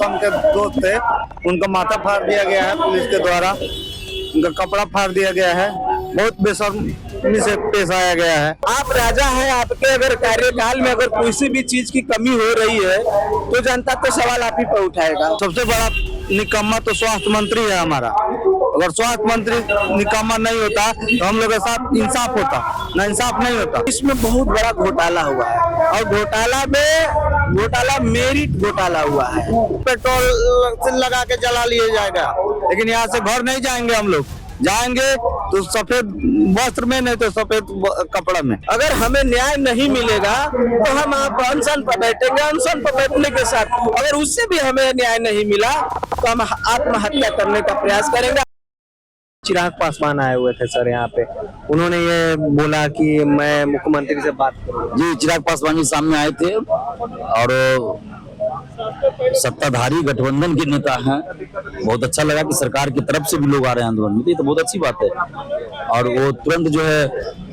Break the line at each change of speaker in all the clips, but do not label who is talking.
संघ के दोस्त थे, उनका माथा फाड़ दिया गया है पुलिस के द्वारा, उनका कपड़ा फाड़ दिया गया है, बहुत बेशर्मी से पेश आया गया है।
आप राजा हैं, आपके अगर कार्यकाल में अगर किसी भी चीज की कमी हो रही है तो जनता तो सवाल आप ही पर उठाएगा।
सबसे बड़ा निकम्मा तो स्वास्थ्य मंत्री है हमारा। अगर स्वास्थ्य मंत्री निकम्मा नहीं होता तो हम लोग के साथ इंसाफ होता, ना इंसाफ नहीं होता।
इसमें बहुत बड़ा घोटाला हुआ है और घोटाला मेरिट घोटाला हुआ है।
पेट्रोल लगा के जला लिए जाएगा, लेकिन यहाँ से घर नहीं जाएंगे। हम लोग जाएंगे तो सफेद वस्त्र में, नहीं तो सफेद कपड़ा में।
अगर हमें न्याय नहीं मिलेगा तो हम आप अनशन पर बैठेंगे। अनशन पर बैठने के साथ अगर उससे भी हमें न्याय नहीं मिला तो हम आत्महत्या करने का प्रयास करेंगे।
चिराग पासवान आए हुए थे सर यहाँ पे, उन्होंने ये बोला कि मैं मुख्यमंत्री से बात करूँ।
जी, चिराग पासवान जी सामने आए थे और सत्ताधारी गठबंधन के नेता हैं। बहुत अच्छा लगा कि सरकार की तरफ से भी लोग आ रहे हैं आंदोलन में, तो बहुत अच्छी बात है। और वो तुरंत जो है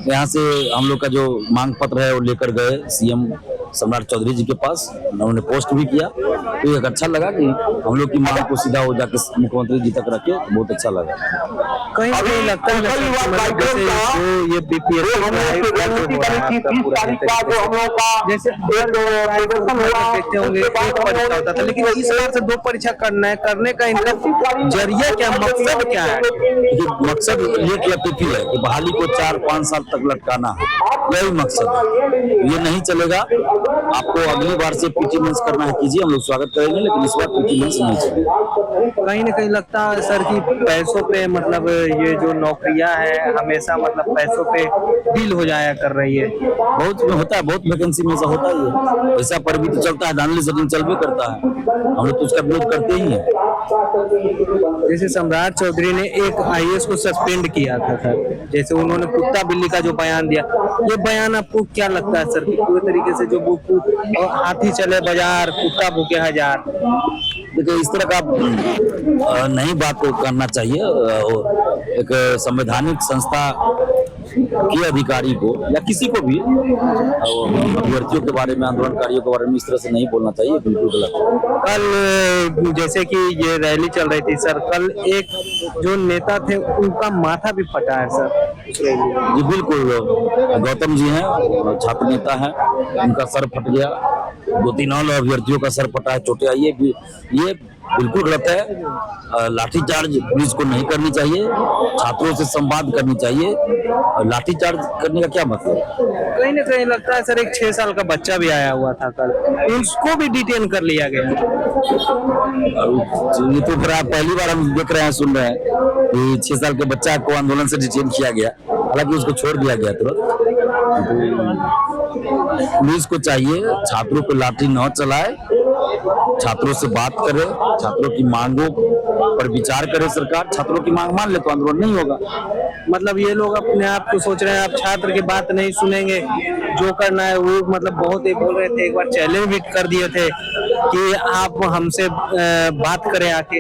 यहाँ से हम लोग का जो मांग पत्र है वो लेकर गए सीएम सम्राट चौधरी जी के पास, उन्होंने पोस्ट भी किया। तो एक अच्छा लगा कि हम लोग की मांग को सीधा हो जाके मुख्यमंत्री जी तक रखे, तो बहुत अच्छा लगा।
कहीं नहीं लगता है ये बीपीएससी देखते होंगे एक परीक्षा होता था, लेकिन इस बार से 2 परीक्षा करने का इनका जरिया क्या, मकसद क्या है?
मकसद ये कि है कि बहाली को 4-5 साल तक लटकाना है, यही मकसद है। ये नहीं चलेगा। आपको अगली बार से पीटी मेंस करना है कीजिए, हम लोग स्वागत करेंगे, लेकिन इस बार पीटी मेंस नहीं चलेगा।
कहीं ना कहीं लगता है सर कि पैसों पे, मतलब ये जो नौकरियां हैं हमेशा मतलब पैसों पे डील हो जाया कर रही है।
बहुत होता है, बहुत वैकेंसी में ऐसा होता ही है। पैसा पर भी तो चलता है, धांधली सेटिंग चल भी करता है, हम लोग तो उसका विरोध करते ही हैं।
जैसे सम्राट चौधरी ने एक आईएएस को सस्पेंड किया था सर, जैसे उन्होंने कुत्ता बिल्ली का जो बयान दिया, ये बयान आपको क्या लगता है सर कि पूरे तरीके से जो हाथी चले बाजार कुत्ता भूखे हजार?
देखिए, इस तरह का नहीं बात करना चाहिए। एक संवैधानिक संस्था के अधिकारी को या किसी को भी अभ्यर्थियों के बारे में, आंदोलनकारियों के बारे में इस तरह से नहीं बोलना चाहिए, बिल्कुल गलत है।
कल जैसे कि ये रैली चल रही थी सर, कल एक जो नेता थे उनका माथा भी फटा है सर।
जी बिल्कुल, गौतम जी हैं, छात्र नेता हैं, उनका सर फट गया। 2-3 और अभ्यर्थियों का सर फटा है, चोटें आई है। ये बिल्कुल गलत है। लाठीचार्ज पुलिस को नहीं करनी चाहिए, छात्रों से संवाद करनी चाहिए। लाठीचार्ज करने का क्या मतलब?
कहीं ना कहीं लगता है सर एक 6 साल का बच्चा भी आया हुआ था कल, उसको भी डिटेन कर लिया गया।
ये तो फिर पहली बार हम देख रहे हैं, सुन रहे हैं कि 6 साल के बच्चा को आंदोलन से डिटेन किया गया, हालांकि उसको छोड़ दिया गया तुरंत। पुलिस को चाहिए छात्रों को लाठी न चलाए, छात्रों से बात करे, छात्रों की मांगों पर विचार करे। सरकार छात्रों की मांग मान ले तो आंदोलन नहीं होगा।
मतलब ये लोग अपने आप को सोच रहे हैं आप छात्र की बात नहीं सुनेंगे, जो करना है वो, मतलब बहुत ही बोल रहे थे, एक बार चैलेंज भी कर दिए थे कि आप हमसे बात करें आके।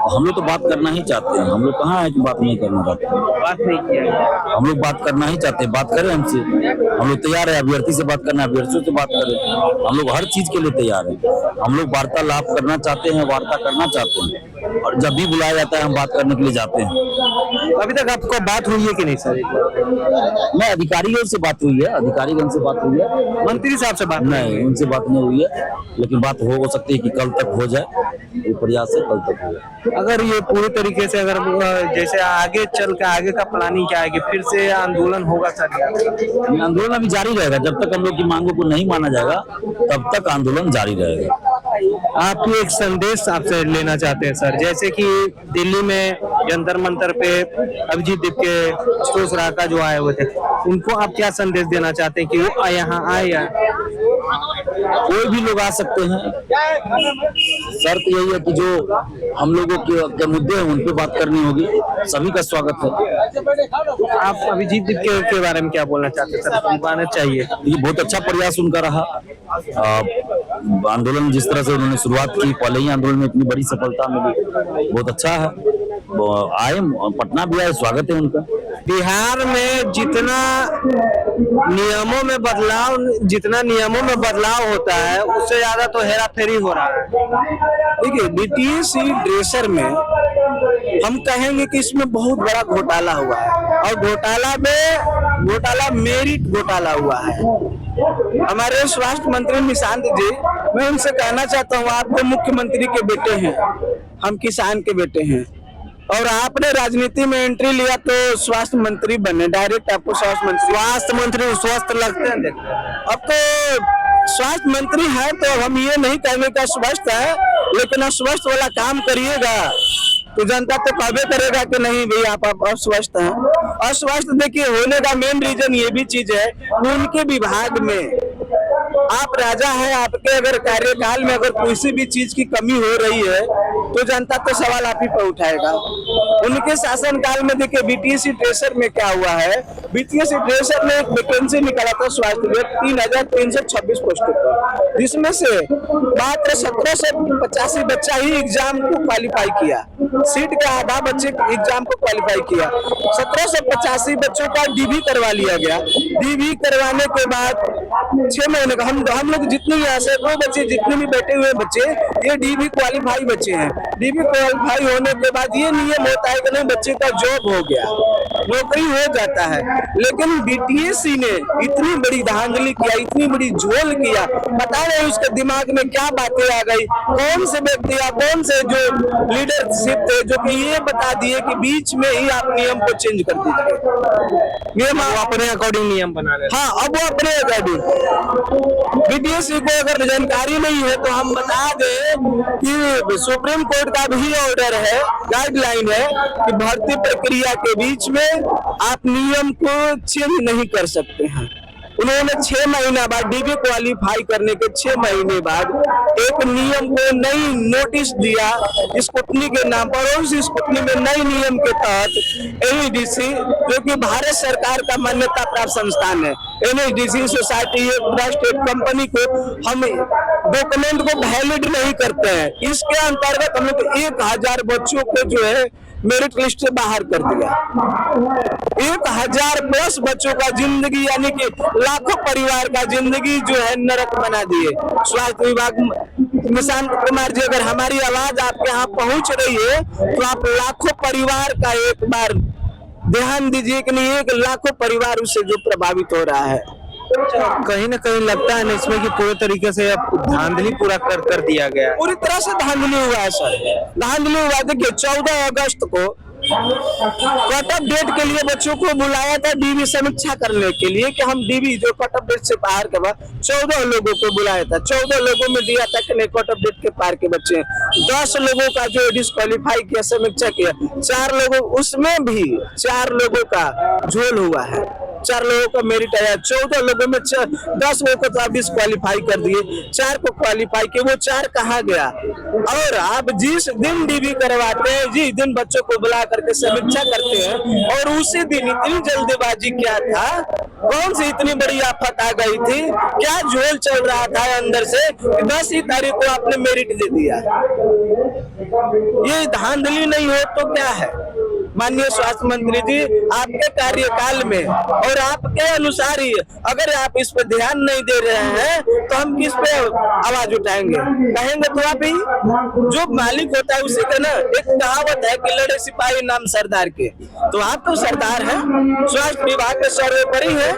हम लोग तो बात करना ही चाहते हैं, हम लोग कहाँ है कि बात नहीं करना चाहते हैं।
बात नहीं किया,
हम लोग बात करना ही चाहते हैं, बात करें हमसे, हम लोग तैयार है। अभ्यर्थी से बात करना है, अभ्यर्थियों से बात करें, हम लोग हर चीज के लिए तैयार हैं। हम लोग वार्तालाप करना चाहते हैं, वार्ता करना चाहते हैं, और जब भी बुलाया जाता है हम बात करने के लिए जाते हैं।
अभी तक आपको बात हुई है कि नहीं सर?
मैं अधिकारियों से बात हुई है, अधिकारीगण से बात हुई है,
मंत्री साहब से बात
नहीं, उनसे बात नहीं हुई है, लेकिन बात हो सकती है कि कल तक हो जाए, ये प्रयास है कल तक हो जाए।
अगर ये पूरी तरीके से अगर जैसे आगे चल के आगे का प्लानिंग क्या है कि फिर से आंदोलन होगा सर?
आंदोलन अभी जारी रहेगा, जब तक हम लोग की मांगों को नहीं माना जाएगा तब तक आंदोलन जारी रहेगा।
आप एक संदेश आपसे लेना चाहते हैं सर, जैसे कि दिल्ली में जंतर मंतर पे अभिजीत दीप के स्टोस राका जो आए हुए थे, उनको आप क्या संदेश देना चाहते हैं कि वो यहाँ आए? या
कोई भी लोग आ सकते हैं, शर्त यही है कि जो हम लोगों के मुद्दे हैं उन पे बात करनी होगी, सभी का स्वागत है।
आप अभिजीत दीप के बारे में क्या बोलना चाहते हैं सर? उनको आना चाहिए। ये
बहुत अच्छा प्रयास उनका रहा। आंदोलन जिस तरह से उन्होंने शुरुआत की, पहले ही आंदोलन में इतनी बड़ी सफलता मिली, बहुत अच्छा है। आए, पटना भी आए, स्वागत है उनका।
बिहार में जितना नियमों में बदलाव होता है उससे ज्यादा तो हेरा फेरी हो रहा है।
देखिए बीटीसी ड्रेसर में हम कहेंगे कि इसमें बहुत बड़ा घोटाला हुआ है और घोटाला मेरिट घोटाला हुआ है। हमारे स्वास्थ्य मंत्री निशांत जी, मैं उनसे कहना चाहता हूँ, आप तो मुख्यमंत्री के बेटे हैं, हम किसान के बेटे हैं और आपने राजनीति में एंट्री लिया तो स्वास्थ्य मंत्री बने, डायरेक्ट आपको स्वास्थ्य मंत्री स्वस्थ लगते हैं। अब तो स्वास्थ्य मंत्री है तो हम ये नहीं कहेंगे कि अस्वस्थ है, लेकिन अस्वस्थ वाला काम करिएगा तो जनता तो कहबे करेगा कि नहीं भाई आप अस्वस्थ हैं। अस्वस्थ देखिए होने का मेन रीजन ये भी चीज है, उनके विभाग में आप राजा हैं, आपके अगर कार्यकाल में अगर किसी भी चीज की कमी हो रही है तो जनता तो सवाल आप ही पर उठाएगा। उनके शासनकाल में देखिए बीटीसी ड्रेसर में क्या हुआ है, बीटीसी ड्रेसर में एक वैकेंसी निकाला था स्वास्थ्य विभाग 3326 पोस्टों पर, जिसमें से मात्र 1785 बच्चा ही एग्जाम को क्वालिफाई किया, सीट का आधा बच्चे एग्जाम को क्वालिफाई किया। 1785 बच्चों का डीबी करवा लिया गया। डीबी करवाने के बाद 6 महीने का हम लोग जितने यहाँ से 2 बच्चे जितने भी बैठे हुए बच्चे ये डीबी क्वालिफाई बच्चे हैं। डीबी क्वालिफाई होने के बाद ये नियम होता है कि नहीं बच्चे का जॉब हो गया, नौकरी हो जाता है, लेकिन बीटीएससी ने इतनी बड़ी धांधली किया, इतनी बड़ी झोल किया, पता नहीं उसके दिमाग में क्या बातें आ गई, कौन से व्यक्ति या कौन से जो लीडरशिप थे जो कि ये बता दिए कि बीच में ही आप नियम को चेंज कर दीजिए। नियम
अपने अकॉर्डिंग नियम बना रहे।
हाँ, अब वो अपने अकॉर्डिंग। बीटीएससी को अगर जानकारी नहीं है तो हम बता दें कि सुप्रीम कोर्ट का भी ऑर्डर है, गाइडलाइन है कि भर्ती प्रक्रिया के बीच में आप नियम को चेंज नहीं कर सकते हैं। उन्होंने 6 महीना बाद डीबी क्वालिफाई करने के 6 महीने बाद एक नियम को नई नोटिस दिया स्कूटनी के नाम पर, और उस स्कूटनी में नए नियम के तहत एनएचडीसी जो कि भारत सरकार का मान्यता प्राप्त संस्थान है, एनएचडीसी सोसाइटी ट्रस्ट कंपनी को हम डॉक्यूमेंट को वैलिड नहीं करते हैं। इसके अंतर्गत हम लोग 1000 बच्चों को जो है मेरिट लिस्ट से बाहर कर दिया। 1000 प्लस बच्चों का जिंदगी यानी कि लाखों परिवार का जिंदगी जो है नरक बना दिए। स्वास्थ्य विभाग निशांत कुमार जी, अगर हमारी आवाज आपके यहाँ पहुंच रही है तो आप लाखों परिवार का एक बार ध्यान दीजिए कि नहीं, 1 लाखों परिवार उससे जो प्रभावित हो रहा है।
कहीं ना कहीं लगता है ना इसमें कि पूरे तरीके से धांधली पूरा कर दिया गया,
पूरी तरह से धांधली हुआ है सर, धांधली हुआ। देखिए 14 अगस्त को कट ऑफ डेट के लिए बच्चों को बुलाया था डीबी समीक्षा करने के लिए कि हम डीबी जो कट ऑफ डेट से बाहर के बाद 14 लोगों को बुलाया था। 14 लोगों में दिया था कि नहीं कट ऑफ डेट के पार के बच्चे हैं। 10 लोगों का जो डिस्क्वालीफाई किया, समीक्षा किया, 4 लोगों, उसमें भी 4 लोगों का झोल हुआ है, 4 लोगों का मेरिट आया। 14 लोगों में 10 लोगों को तो आप डिस्क्वालीफाई कर दिए, 4 को क्वालिफाई किए, वो 4 कहाँ गया? और आप जिस दिन डीबी करवाते हैं, जिस दिन बच्चों को बुला करके समीक्षा करते हैं, और उसी दिन इतनी जल्दबाजी क्या था, कौन सी इतनी बड़ी आफत आ गई थी, क्या झोल चल रहा था अंदर से, 10 ही तारीख को आपने मेरिट दे दिया। ये धांधली नहीं हो तो क्या है? माननीय स्वास्थ्य मंत्री जी, आपके कार्यकाल में और आपके अनुसार ही अगर आप इस पर ध्यान नहीं दे रहे हैं तो हम किस पे आवाज उठाएंगे? कहेंगे तो आप ही, जो मालिक होता है उसी का ना, एक कहावत है कि लड़े सिपाही नाम सरदार के, तो आप तो सरदार हैं, स्वास्थ्य विभाग के सर्वोपरि है,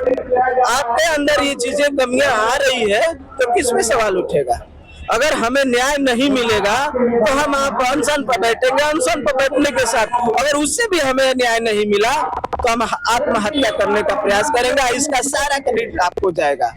आपके अंदर ये चीजें कमियां आ रही है तो किस पे सवाल उठेगा? अगर हमें न्याय नहीं मिलेगा तो हम आप अनशन पर बैठेंगे, अनशन पर बैठने के साथ अगर उससे भी हमें न्याय नहीं मिला तो हम आत्महत्या करने का प्रयास करेंगे। इसका सारा क्रेडिट आपको जाएगा।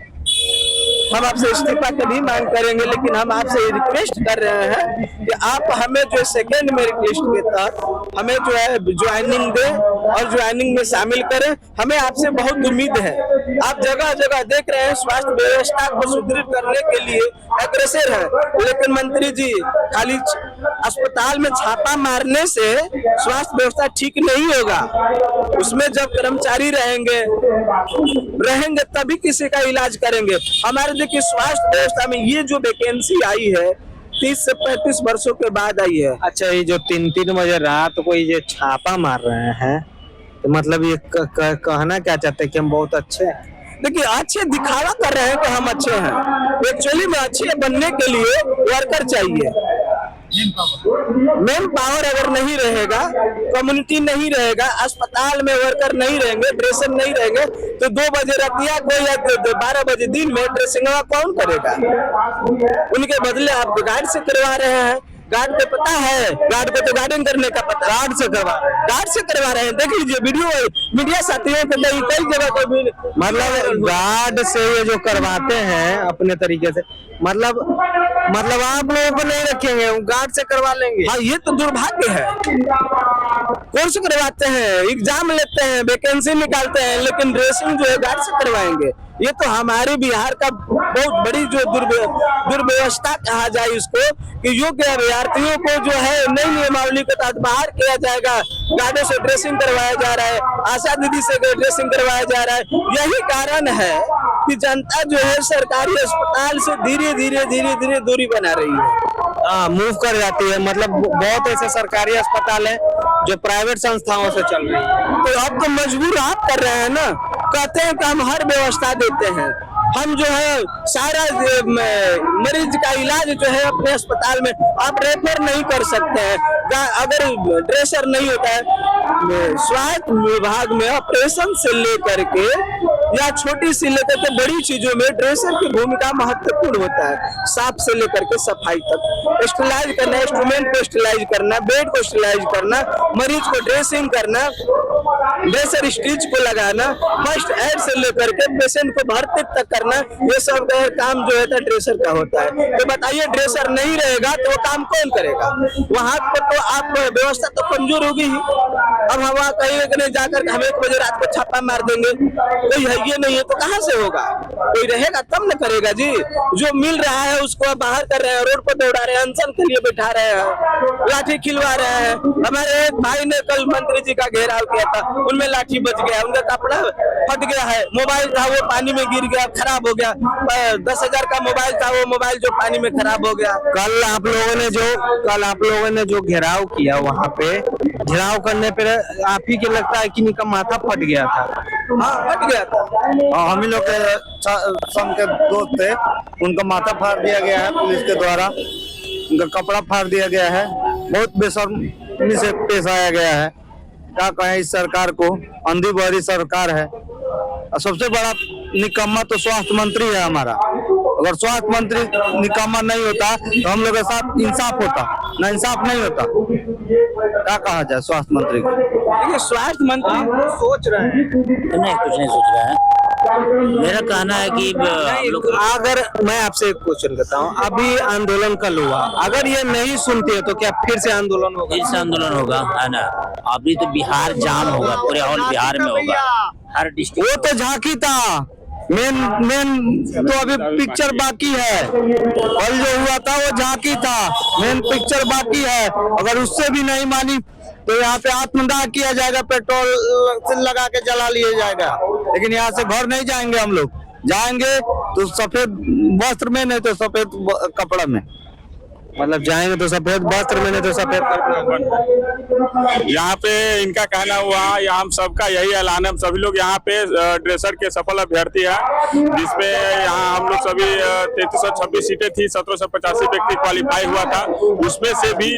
हम आपसे इस्तीफा की भी मांग करेंगे, लेकिन हम आपसे रिक्वेस्ट कर रहे हैं कि आप हमें जो सेकेंड मेरिट लिस्ट के तहत हमें जो है ज्वाइनिंग दें और ज्वाइनिंग में शामिल करें। हमें आपसे बहुत उम्मीद है। आप जगह जगह देख रहे हैं स्वास्थ्य व्यवस्था को सुदृढ़ करने के लिए अग्रसर है, लेकिन मंत्री जी खाली अस्पताल में छापा मारने से स्वास्थ्य व्यवस्था ठीक नहीं होगा। उसमें जब कर्मचारी रहेंगे तभी किसी का इलाज करेंगे। हमारे देखिए स्वास्थ्य व्यवस्था में ये जो वैकेंसी आई है 30 से 35 वर्षों के बाद आई है।
अच्छा, ये जो 3-3 बजे रात को ये छापा मार रहे हैं, तो मतलब ये कहना क्या चाहते हैं कि हम बहुत अच्छे हैं?
देखिए, अच्छे दिखावा कर रहे हैं कि हम अच्छे हैं। एक्चुअली में अच्छे बनने के लिए वर्कर चाहिए। मेन पावर अगर नहीं रहेगा, कम्युनिटी नहीं रहेगा, अस्पताल में वर्कर नहीं रहेंगे, ड्रेसर नहीं रहेंगे, तो 2 बजे रतिया को या 12 बजे दिन में ड्रेसिंग कौन करेगा? उनके बदले आप गार्ड से करवा रहे हैं। गार्ड को पता है, गार्ड को तो गार्डन करने का पता, गार्ड से करवा रहे हैं। देख लीजिए वीडियो, मीडिया साथियों को कई जगह को
मतलब गार्ड से ये जो करवाते हैं अपने तरीके से, मतलब आप लोगों को नहीं रखेंगे, गार्ड से करवा लेंगे।
हाँ, ये तो दुर्भाग्य है। कोर्स करवाते हैं, एग्जाम लेते हैं, वैकेंसी निकालते हैं, लेकिन ड्रेसिंग जो है गार्ड से करवाएंगे। ये तो हमारे बिहार का बहुत बड़ी जो दुर्व्यवस्था कहा जाए इसको, कि योग्य अभ्यर्थियों को जो है नई नियमावली के तहत बाहर किया जाएगा। गार्डों से ड्रेसिंग करवाया जा रहा है, आशा दीदी से ड्रेसिंग करवाया जा रहा है। यही कारण है कि जनता जो है सरकारी अस्पताल से धीरे धीरे दूरी बना रही है,
मूव कर जाती है। मतलब बहुत ऐसे सरकारी अस्पताल है जो प्राइवेट संस्थाओं से चल रही है।
तो अब तो मजबूर आप कर रहे हैं ना। कहते हैं कि हम हर व्यवस्था देते हैं, हम जो है सारा मरीज का इलाज जो है अपने अस्पताल में, आप रेफर नहीं कर सकते हैं। अगर ड्रेसर नहीं होता है, स्वास्थ्य विभाग में ऑपरेशन से लेकर के या छोटी सी लेकर के बड़ी चीजों में ड्रेसर की भूमिका महत्वपूर्ण होता है। साफ से लेकर के सफाई तक, स्टेलाइज करना, इंस्ट्रूमेंट को स्टेलाइज करना, बेड को स्टेलाइज करना, मरीज को ड्रेसिंग करना, ड्रेसर स्टिच को लगाना, फर्स्ट एड से लेकर के पेशेंट को भर्ती तक करना, ये सब काम जो है ड्रेसर का होता है। तो बताइए, ड्रेसर नहीं रहेगा तो वो काम कौन करेगा? वहाँ पर तो आप व्यवस्था तो कमजोर होगी ही। अब हम वहाँ कहेंगे कि नहीं, जाकर हम 1 बजे रात को छापा मार देंगे, कोई है ये नहीं है, तो कहाँ से होगा? कोई रहेगा तब न करेगा जी। जो मिल रहा है उसको बाहर कर रहे हैं, रोड पर दौड़ा रहे हैं, अनशन के लिए बैठा रहे हैं, लाठी खिलवा रहे हैं। हमारे एक भाई ने कल मंत्री जी का घेराव किया था, उनमें लाठी बच गया, उनका कपड़ा फट गया है, मोबाइल था वो पानी में गिर गया, खराब हो गया। 10,000 का मोबाइल था, वो मोबाइल जो पानी में खराब हो गया।
कल आप लोगों ने जो घेराव किया, वहाँ पे घेराव करने पे आप ही के लगता है कि इनका माथा फट गया था?
हाँ, फट गया था।
हम ही लोग के संघ के दोस्त थे, उनका माथा फाड़ दिया गया है पुलिस के द्वारा, उनका कपड़ा फाड़ दिया गया है। बहुत बेशर्मी से पेश आया गया है। क्या कहें इस सरकार को, अंधी बहरी सरकार है। और सबसे बड़ा निकम्मा तो स्वास्थ्य मंत्री है हमारा। अगर स्वास्थ्य मंत्री निकम्मा नहीं होता तो हम लोग के साथ इंसाफ होता, ना इंसाफ नहीं होता। क्या कहा जाए स्वास्थ्य मंत्री को?
देखिए, स्वास्थ्य मंत्री सोच रहे हैं,
नहीं कुछ नहीं सोच रहा है। मेरा कहना है कि
अगर मैं आपसे एक क्वेश्चन करता हूँ, अभी आंदोलन कल हुआ, अगर ये नहीं सुनते तो क्या फिर से आंदोलन होगा?
फिर से आंदोलन होगा, है ना। अभी तो बिहार जाम होगा, पूरे ऑल बिहार में होगा, हर डिस्ट्रिक्ट।
वो तो झांकी था, मेन तो अभी पिक्चर बाकी है। कल जो हुआ था वो झांकी था, मेन पिक्चर बाकी है। अगर उससे भी नहीं मानी तो यहाँ पे आत्मदाह किया जाएगा, पेट्रोल से लगा के जला लिया जाएगा। लेकिन यहाँ से घर नहीं जाएंगे हम लोग, जाएंगे तो सफेद वस्त्र में, नहीं तो सफेद कपड़ा में।
मतलब जाएंगे तो सफेद वस्त्र में, नहीं तो सफेद कपड़ा।
यहाँ पे इनका कहना हुआ, या हम सबका यही ऐलान है, हम सभी लोग यहाँ पे ड्रेसर के सफल अभ्यर्थी हैं, जिसपे यहाँ हम लोग सभी 3326 सीटें थी, 1785 व्यक्ति क्वालिफाई हुआ था। उसमें से भी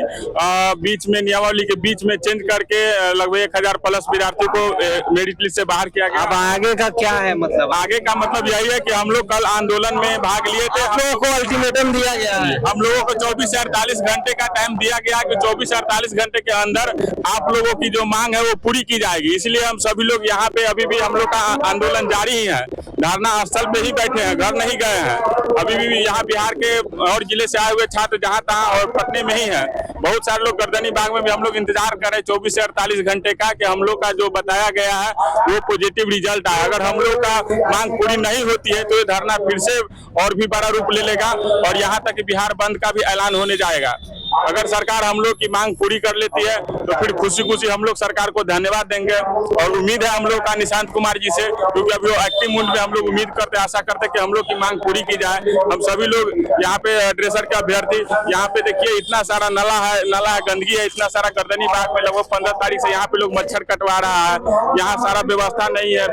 बीच में नियमावली के बीच में चेंज करके लगभग 1000 प्लस विद्यार्थी को मेरिट लिस्ट से बाहर किया गया।
अब आगे का क्या है? मतलब
आगे का मतलब यही है कि हम लोग कल आंदोलन में भाग लिए थे।
हम लोगों को अल्टीमेटम दिया गया है,
हम लोगों को 24 से 48 घंटे का टाइम दिया गया कि 24 से 48 घंटे के अंदर आप लोगों की जो मांग है वो पूरी की जाएगी। इसलिए हम सभी लोग यहाँ पे अभी भी हम लोग का आंदोलन जारी ही है, धरना स्थल पे ही बैठे हैं, घर नहीं गए हैं। अभी भी यहाँ बिहार के और जिले से आए हुए छात्र जहाँ तहाँ और पटने में ही है। बहुत सारे लोग गर्दनी बाग में भी हम लोग इंतजार कर रहे हैं 24 से 48 घंटे का, कि हम लोग का जो बताया गया है वो पॉजिटिव रिजल्ट आए। अगर हम लोग का मांग पूरी नहीं होती है तो ये धरना फिर से और भी बड़ा रूप ले लेगा और यहाँ तक बिहार बंद का भी ऐलान होने जाएगा। अगर सरकार हम लोग की मांग पूरी कर लेती है तो फिर खुशी खुशी हम लोग सरकार को धन्यवाद देंगे। और उम्मीद है हम लोग का निशांत कुमार जी से, क्योंकि अभी वो एक्टिव मूड में हम लोग उम्मीद करते, आशा करते कि हम लोग की मांग पूरी की जाए। हम सभी लोग यहाँ पे ड्रेसर के अभ्यर्थी, यहाँ पे देखिए इतना सारा नाला है, गंदगी है, इतना सारा गर्दनी बाग में लगभग 15 तारीख से यहाँ पे लोग मच्छर कटवा रहा है। यहाँ सारा व्यवस्था नहीं है,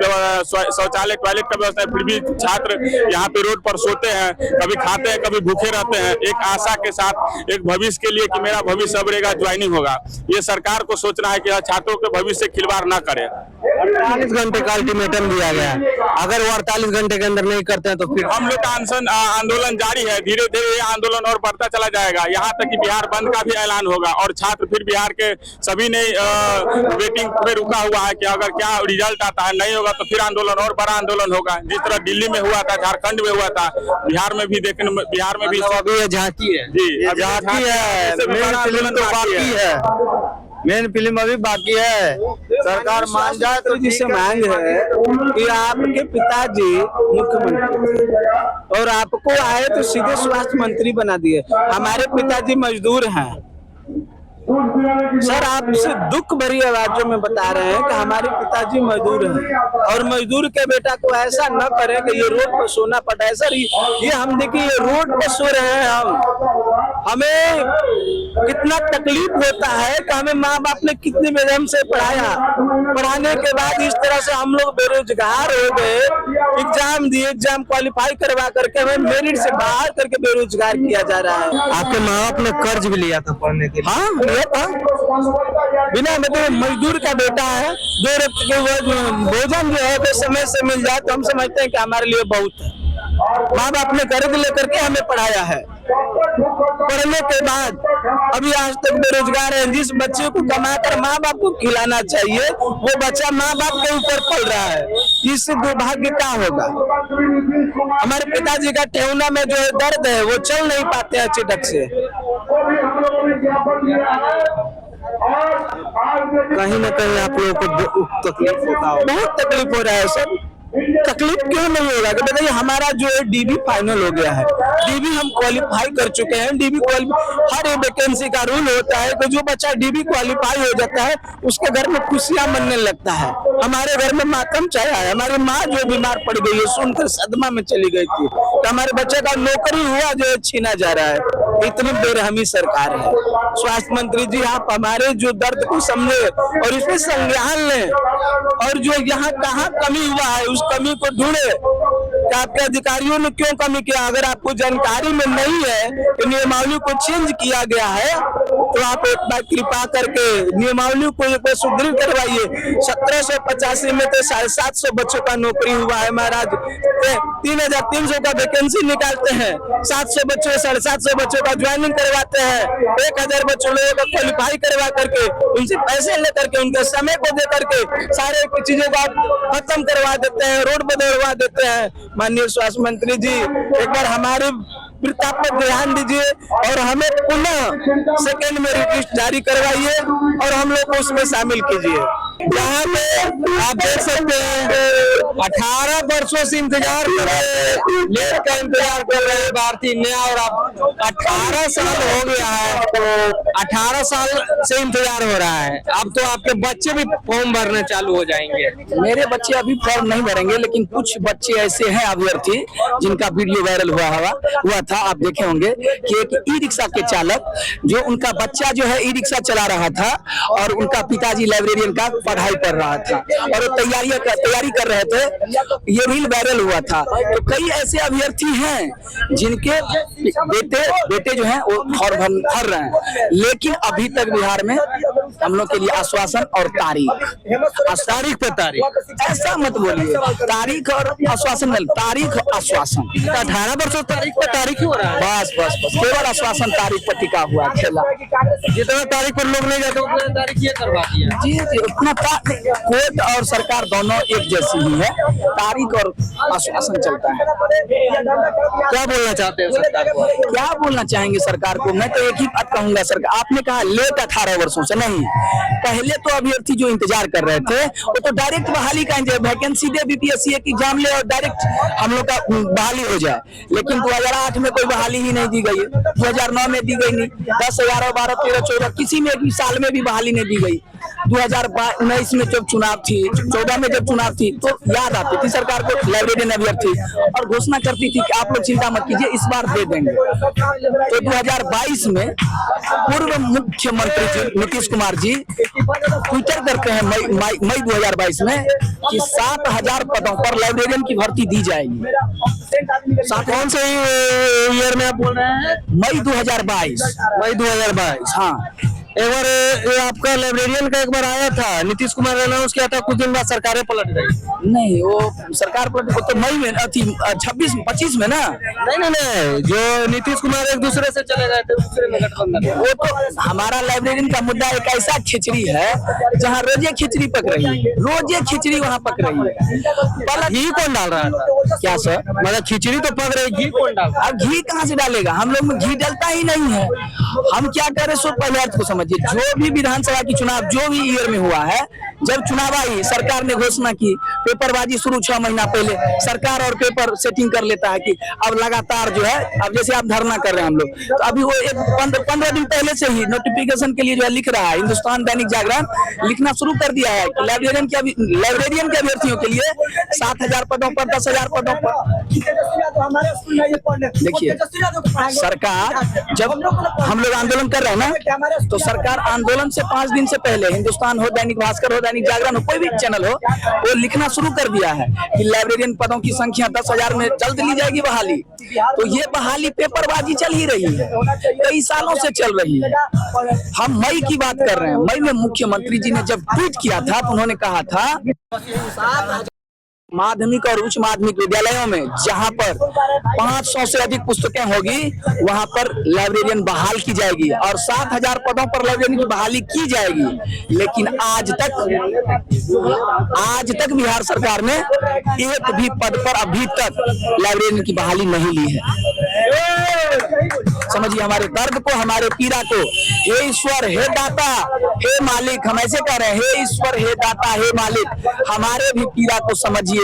शौचालय टॉयलेट का व्यवस्था है, फिर भी छात्र यहाँ पे रोड पर सोते हैं, कभी खाते हैं, कभी भूखे रहते हैं, एक आशा के साथ, एक भविष्य के लिए कि मेरा भविष्य अब रहेगा, ज्वाइनिंग होगा। ये सरकार को सोचना है कि छात्रों के भविष्य से खिलवाड़ ना करे।
48 घंटे का अल्टीमेटम दिया गया है, अगर वो 48 घंटे के अंदर नहीं करते हैं तो फिर
हम लोग का आंदोलन जारी है, धीरे धीरे ये आंदोलन और बढ़ता चला जाएगा, यहाँ तक कि बिहार बंद का भी ऐलान होगा। और छात्र फिर बिहार के सभी ने वेटिंग पे रुका हुआ है कि अगर क्या रिजल्ट आता है, नहीं होगा तो फिर आंदोलन और बड़ा आंदोलन होगा। जिस तरह दिल्ली में हुआ था, झारखंड में हुआ था, बिहार में भी बिहार में भी
अभी ये झांकी है
जी
झांकी है, मेन फिल्म तो बाकी है, मेन फिल्म अभी बाकी है। सरकार मान जाए तो
जिससे मांग है कि आपके पिताजी मुख्यमंत्री थे और आपको आए तो सीधे स्वास्थ्य मंत्री बना दिए। हमारे पिताजी मजदूर हैं सर, आपसे दुख भरी आवाजों में बता रहे हैं कि हमारे पिताजी मजदूर हैं और मजदूर के बेटा को ऐसा न करें कि ये रोड पर सोना पड़ा है। सर ये हम देखिए, ये रोड पर सो रहे हैं हमें कितना तकलीफ होता है कि हमें माँ बाप ने कितनी मेहनत से पढ़ाया, पढ़ाने के बाद इस तरह से हम लोग बेरोजगार हो गए, एग्जाम दिए, एग्जाम क्वालिफाई करवा करके हमें मेरिट से बाहर करके बेरोजगार किया जा रहा है।
आपके माँ बाप ने कर्ज भी लिया था पढ़ने के लिए?
हाँ लिया था, बिना मतलब मजदूर का बेटा है, 2 वक्त के भोजन जो है तो समय से मिल जाए तो हम समझते हैं कि हमारे लिए बहुत है। माँ बाप ने कर्ज लेकर के हमें पढ़ाया है, पढ़ने के बाद अभी आज तक बेरोजगार है। जिस बच्चे को कमाकर माँ बाप को खिलाना चाहिए वो बच्चा माँ बाप के ऊपर पल रहा है, इससे दुर्भाग्य क्या होगा। हमारे पिताजी का ठेहुना में जो दर्द है वो चल नहीं पाते अच्छे ढंग से।
कहीं ना कहीं आप लोगों को तकलीफ होता हो?
बहुत तकलीफ हो रहा है सर। तकलीफ क्यों नहीं होगा कि बताइए, हमारा जो है डीबी फाइनल हो गया है, डीबी हम क्वालिफाई कर चुके हैं। डीबी हर एक वैकेंसी का रूल होता है कि जो बच्चा डीबी क्वालिफाई हो जाता है उसके घर में खुशियां मनने लगता है। हमारे घर में मातम छाया है, हमारी माँ जो बीमार पड़ गई है, सुनकर सदमा में चली गई थी कि हमारे बच्चे का नौकरी हुआ जो है छीना जा रहा है। इतनी बेरहमी सरकार है। स्वास्थ्य मंत्री जी, आप हमारे जो दर्द को समझे और इसमें संज्ञान लें और जो यहाँ कहाँ कमी हुआ है उस कमी को ढूंढे कि आपके अधिकारियों ने क्यों कमी किया। अगर आपको जानकारी में नहीं है कि नियमावली को चेंज किया गया है तो आप एक बार कृपा करके नियमावली को सुदृढ़ करवाइए। 1785 में तो 750 बच्चों का नौकरी हुआ है महाराज, 3300 का वैकेंसी निकालते हैं, 700 बच्चों 750 बच्चों का ज्वाइनिंग करवाते हैं, 1000 बच्चों लोगों का क्वालिफाई करवा करके उनसे पैसे लेकर के उनके समय को दे करके सारे चीजों का खत्म करवा देते हैं, रोड बदलवा देते हैं। माननीय स्वास्थ्य मंत्री जी, एक बार हमारे वृत्ता पर ध्यान दीजिए और हमें पुनः सेकेंड मेरिट लिस्ट जारी करवाइए और हम लोग को उसमें शामिल कीजिए। यहाँ पे आप देख सकते हैं 18 वर्षों से इंतजार कर रहे हैं, लेट का इंतजार कर रहे हैं भारतीय न्याय, और अब 18 साल हो गया है, तो 18 साल से इंतजार हो रहा है। अब तो आपके बच्चे भी फॉर्म भरने चालू हो जाएंगे।
मेरे बच्चे अभी फॉर्म नहीं भरेंगे, लेकिन कुछ बच्चे ऐसे हैं अभ्यर्थी जिनका वीडियो वायरल हुआ था, आप देखे होंगे कि एक ई रिक्शा के चालक जो उनका बच्चा जो है ई रिक्शा चला रहा था और उनका पिताजी लाइब्रेरियन का पढ़ाई कर रहा था और वो तैयारी कर रहे थे, ये रील वायरल हुआ था। तो कई ऐसे अभ्यर्थी हैं जिनके बेटे जो हैं वो फॉर्म भर रहे हैं, लेकिन अभी तक बिहार में हम लोग के लिए आश्वासन और तारीख पे तारीख, ऐसा मत बोलिए, तारीख और आश्वासन, तारीख आश्वासन,
18 वर्षों तारीख पर तारीख ही हो रहा है।
बस केवल आश्वासन तारीख पर टिका हुआ खेला।
जितना तारीख पर लोग नहीं जाते उतना तारीख ये करवा दिया।
जी उतना कोर्ट और सरकार दोनों एक जैसी ही है, तारीख और आश्वासन चलता है।
क्या बोलना चाहते हैं सरकार को?
क्या बोलना चाहेंगे सरकार को? मैं तो एक ही बात कहूंगा, सरकार आपने कहा लेट 18 वर्षों से, नहीं नहीं। पहले तो अभ्यर्थी जो इंतजार कर रहे थे वो तो डायरेक्ट बहाली का वैकेंसी दे, बीपीएससी एक एग्जाम ले और डायरेक्ट हम लोग का बहाली हो जाए। लेकिन 2008 में कोई बहाली ही नहीं दी गई है, 2009 में दी गई नहीं, 10, 11, 12, 13, 14 किसी में भी साल में भी बहाली नहीं दी गई। 2019 में जब चुनाव थी, 14 में जब चुनाव थी, तो याद आती थी सरकार को लाइब्रेरियन अभ्यर्थी और घोषणा करती थी कि आप लोग चिंता मत कीजिए, इस बार दे देंगे। तो 2022 में पूर्व मुख्यमंत्री जी नीतीश कुमार जी ट्विटर करते हैं मई 2022 में कि 7,000 पदों पर लाइब्रेरियन की भर्ती दी जाएगी।
कौन से ईयर में आप बोल रहे हैं?
मई 2022।
मई 2022।
हाँ,
एक बार ये आपका लाइब्रेरियन का एक बार आया था, नीतीश कुमार ने अनाउंस किया था, कुछ दिन बाद सरकारें पलट गई।
नहीं वो सरकार पलट, वो तो मई में थी, 26-25 में ना।
नहीं, जो नीतीश कुमार एक दूसरे से चले गए थे, दूसरे में गठबंधन।
वो तो हमारा लाइब्रेरियन का मुद्दा एक ऐसा खिचड़ी है जहाँ रोजे खिचड़ी पक रही है, रोजे खिचड़ी वहाँ पक रही है।
घी कौन डाल रहा था?
क्या सर?
मतलब खिचड़ी तो पक रही, घी कौन डाल रहा?
अब घी कहाँ से डालेगा? हम लोग में घी डलता ही नहीं है। हम क्या करें सो पहले अर्थ को समझिए। जो भी विधानसभा की चुनाव जो भी ईयर में हुआ है, जब चुनाव आई सरकार ने घोषणा की, पेपरबाजी शुरू 6 महीना पहले सरकार और पेपर सेटिंग कर लेता है कि अब लगातार जो है, अब जैसे आप धरना कर रहे हैं हम लोग, तो अभी वो एक 15 दिन पहले से ही नोटिफिकेशन के लिए जो है लिख रहा है। हिंदुस्तान दैनिक जागरण लिखना शुरू कर दिया है कि लाइब्रेरियन के अभ्यर्थियों के लिए 7,000 पदों पर, 10,000 पदों पर। देखिए सरकार, जब हम लोग आंदोलन कर रहे हैं ना, तो सरकार आंदोलन से 5 दिन से पहले हिंदुस्तान हो, दैनिक भास्कर हो, दैनिक जागरण हो, कोई भी चैनल हो, वो लिखना शुरू कर दिया है कि लाइब्रेरियन पदों की संख्या 10,000 में जल्द ली जाएगी बहाली। तो ये बहाली पेपरबाजी चल ही रही है, कई सालों से चल रही है। हम मई की बात कर रहे हैं। मई में मुख्यमंत्री जी ने जब ट्वीट किया था तो उन्होंने कहा था माध्यमिक और उच्च माध्यमिक विद्यालयों में जहां पर 500 से अधिक पुस्तकें होगी वहां पर लाइब्रेरियन बहाल की जाएगी और 7,000 पदों पर लाइब्रेरियन की बहाली की जाएगी। लेकिन आज तक बिहार सरकार ने एक भी पद पर अभी तक लाइब्रेरियन की बहाली नहीं ली है। समझिए हमारे दर्द को, हमारे पीड़ा को। हे ईश्वर, हे दाता, हे मालिक, हम ऐसे कह रहे हैं, हे ईश्वर, हे दाता, हे मालिक, हमारे भी पीड़ा को समझिए।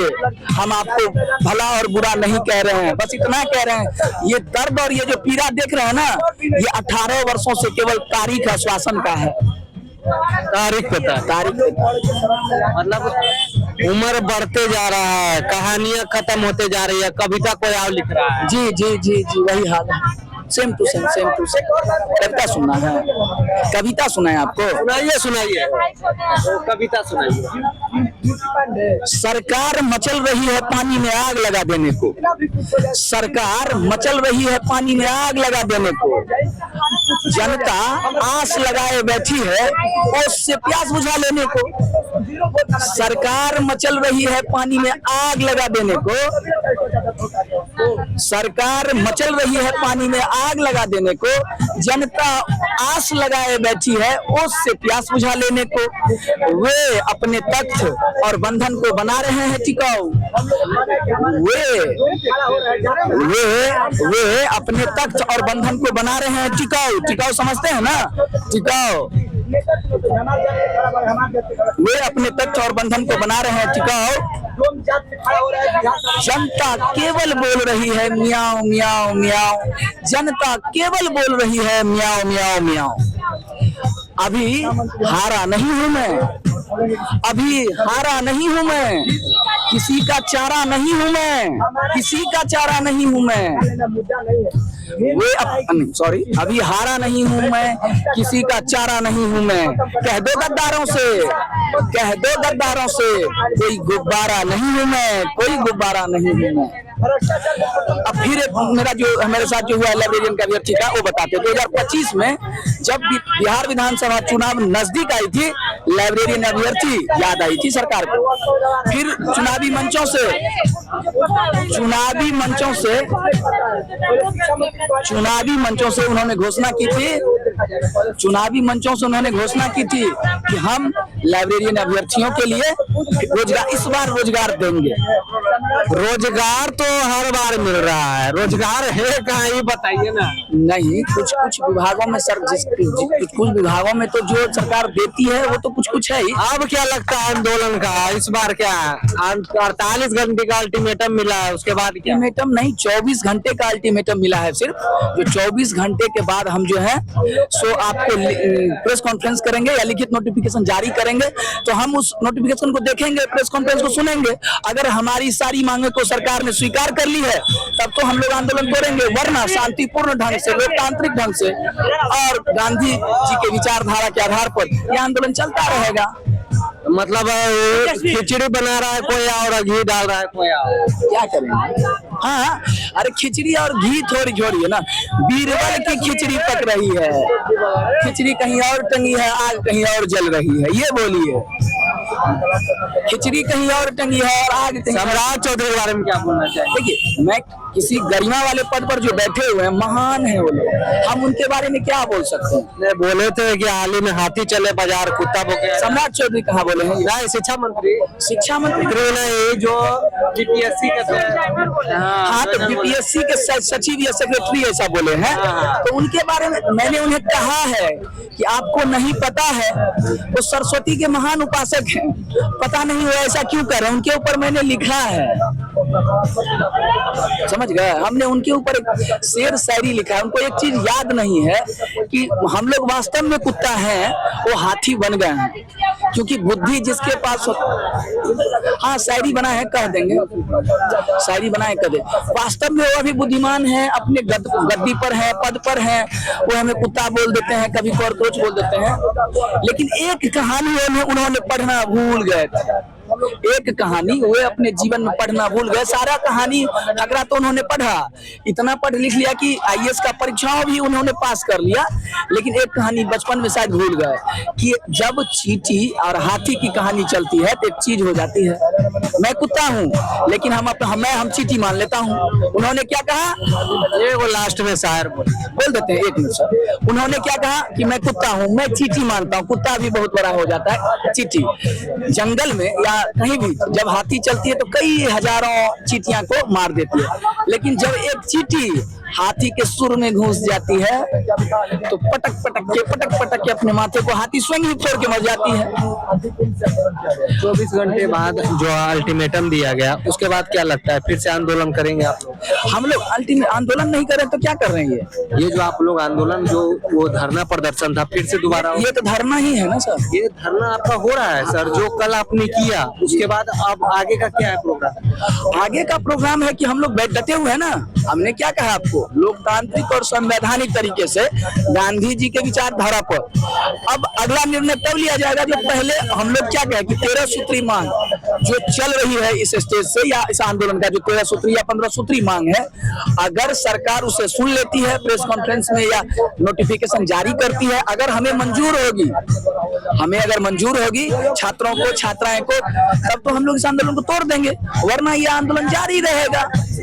हम आपको भला और बुरा नहीं कह रहे हैं, बस इतना कह रहे हैं, ये दर्द और ये जो पीड़ा देख रहे हैं ना, ये 18 वर्षों से केवल तारीख आश्वासन का है।
तारीख पता है,
तारीख
मतलब उम्र बढ़ते जा रहा है, कहानियां खत्म होते जा रही है, कविता कोई और लिख रहा है।
जी जी जी जी वही हाल है, सेम टू सेम। कविता सुनना है, कविता सुना है आपको?
सुनाइए कविता सुनाइए।
सरकार मचल रही है पानी में आग लगा देने को, सरकार मचल रही है पानी में आग लगा देने को। जनता आस लगाए बैठी है ओस से प्यास बुझा लेने को। सरकार मचल रही है पानी में आग लगा देने को, सरकार मचल रही है पानी में आग लगा देने को। जनता आस लगाए बैठी है ओस से प्यास बुझा लेने को। वे अपने तख्त और बंधन को बना रहे हैं टिकाऊ, वे अपने तख्त और बंधन को बना रहे हैं टिकाऊ। टिकाऊ समझते हैं ना? टिकाऊ, वे अपने तथ्य और बंधन को बना रहे हैं टिकाऊ। जनता केवल बोल रही है मियाओ मियाओ मियाओ, जनता केवल बोल रही है मियाओ मियाओ मियाओ। अभी हारा नहीं हूं मैं, अभी हारा नहीं हूं मैं, किसी का चारा नहीं हूं मैं, किसी का चारा नहीं हूं मैं। सॉरी, अभी हारा नहीं हूं मैं, किसी का चारा नहीं हूं मैं। कह दो गद्दारों से, कह दो गद्दारों से, कोई गुब्बारा नहीं हूं मैं, कोई गुब्बारा नहीं हूं मैं। अब फिर मेरे साथ जो हुआ लाइब्रेरियन का अभ्यर्थी था वो बताते। 2025 में जब बिहार विधानसभा चुनाव नजदीक आई थी, लाइब्रेरियन अभ्यर्थी याद आई थी सरकार को। फिर चुनावी मंचों से उन्होंने घोषणा की थी, चुनावी मंचों से उन्होंने घोषणा की थी कि हम लाइब्रेरियन अभ्यर्थियों के लिए रोजगार, इस बार रोजगार देंगे?
रोजगार तो हर बार मिल रहा है, रोजगार है कहाँ ये बताइए ना।
नहीं, कुछ कुछ विभागों में सर, कुछ विभागों में तो जो सरकार देती है वो तो कुछ कुछ है ही।
अब क्या लगता है आंदोलन का इस बार क्या 48 घंटे का अल्टीमेटम मिला है, उसके बाद क्या?
अल्टीमेटम नहीं, 24 घंटे का अल्टीमेटम मिला है सिर्फ। जो 24 घंटे के बाद हम जो है सो आपको प्रेस कॉन्फ्रेंस करेंगे या लिखित नोटिफिकेशन जारी करेंगे, तो हम उस नोटिफिकेशन को देखेंगे, प्रेस कॉन्फ्रेंस को सुनेंगे। अगर हमारी सारी मांगे को सरकार ने स्वीकार कर ली है तब तो हम लोग आंदोलन करेंगे, वरना शांतिपूर्ण ढंग से, लोकतांत्रिक ढंग से और गांधी जी के विचारधारा के आधार पर यह आंदोलन चलता रहेगा।
मतलब खिचड़ी बना रहा है कोई और घी डाल रहा है कोई और,
क्या करेंगे? हाँ, अरे खिचड़ी और घी थोड़ी है ना, बीरबल की खिचड़ी पक रही है, खिचड़ी कहीं और टंगी है, आग कहीं और जल रही है, ये बोलिए। खिचड़ी कहीं और टंगी है और आग कहीं।
सम्राट चौधरी के बारे में क्या बोलना चाहिए?
देखिए, मैं किसी गरिमा वाले पद पर जो बैठे हुए हैं, महान है वो लोग, हम उनके बारे में क्या बोल सकते हैं?
बोले थे कि हाल ही में हाथी चले बाजार, कुत्ता भौंके।
सम्राट चौधरी कहाँ बोले हैं?
शिक्षा मंत्री
नहीं,
जो बीपीएससी के
हाँ, तो बीपीएससी के सचिव या सेक्रेटरी ऐसा बोले हैं, तो उनके बारे में मैंने उन्हें कहा है कि आपको नहीं पता है, वो सरस्वती के महान उपासक हैं, पता नहीं वो ऐसा क्यों कर रहे हैं, उनके ऊपर मैंने लिखा है, समझ गए? हमने उनके ऊपर एक शेर शायरी लिखा है। उनको एक चीज याद नहीं है कि हम लोग वास्तव में कुत्ता हैं, वो हाथी बन गए हैं, क्योंकि बुद्धि जिसके पास हाँ, शायरी बना है, कह देंगे, शायरी बना है, कह दे। वास्तव में वो अभी बुद्धिमान है, अपने गद्दी पर है, पद पर है, वो हमें कुत्ता बोल देते हैं, कभी कॉकरोच बोल देते हैं, लेकिन एक कहानी उन्होंने पढ़ना भूल गए थे। एक कहानी वो अपने जीवन में पढ़ना भूल गए। सारा कहानी ठकरा तो उन्होंने पढ़ा, इतना पढ़ लिख लिया कि आईएएस का परीक्षाओं भी उन्होंने पास कर लिया, लेकिन एक कहानी बचपन में शायद भूल गए कि जब चींटी और हाथी की कहानी चलती है तो एक चीज हो जाती है, मैं कुत्ता हूँ लेकिन हम चींटी मान लेता हूँ। उन्होंने क्या कहा,
ये वो लास्ट में शायर
बोल देते हैं, एक मिनट। उन्होंने क्या कहा कि मैं कुत्ता हूँ, मैं चींटी मानता हूँ। कुत्ता भी बहुत बड़ा हो जाता है, चींटी जंगल में या कहीं भी जब हाथी चलती है तो कई हजारों चींटियां को मार देती है, लेकिन जब एक चींटी हाथी के सुर में घुस जाती है तो पटक पटक के अपने माथे को हाथी स्वयं ही फोड़ के मर जाती है।
24 घंटे बाद जो अल्टीमेटम दिया गया, उसके बाद क्या लगता है फिर से आंदोलन करेंगे आप लोग?
हम लोग आंदोलन नहीं करें तो क्या कर रहे हैं?
ये जो आप लोग आंदोलन, जो वो धरना प्रदर्शन था, फिर से दोबारा
ये तो धरना ही है ना सर।
ये धरना आपका हो रहा है सर, जो कल आपने किया, उसके बाद अब आगे का क्या है प्रोग्राम?
आगे का प्रोग्राम है कि हम लोग डटे हुए हैं ना। हमने क्या कहा आपको, लोकतांत्रिक और संवैधानिक तरीके से गांधी जी के विचारधारा पर अब अगला निर्णय तब लिया जाएगा जो पहले हम लोग क्या कहें कि 13 सूत्री मांग जो चल रही है इस स्टेज से, या इस आंदोलन का जो 13 सूत्री या 15 सूत्री मांग है, अगर सरकार उसे सुन लेती है प्रेस कॉन्फ्रेंस में या नोटिफिकेशन जारी करती है, अगर हमें मंजूर होगी छात्रों को, छात्राएं को, तब तो हम लोग इस आंदोलन को तोड़ देंगे, वरना ये आंदोलन जारी रहेगा।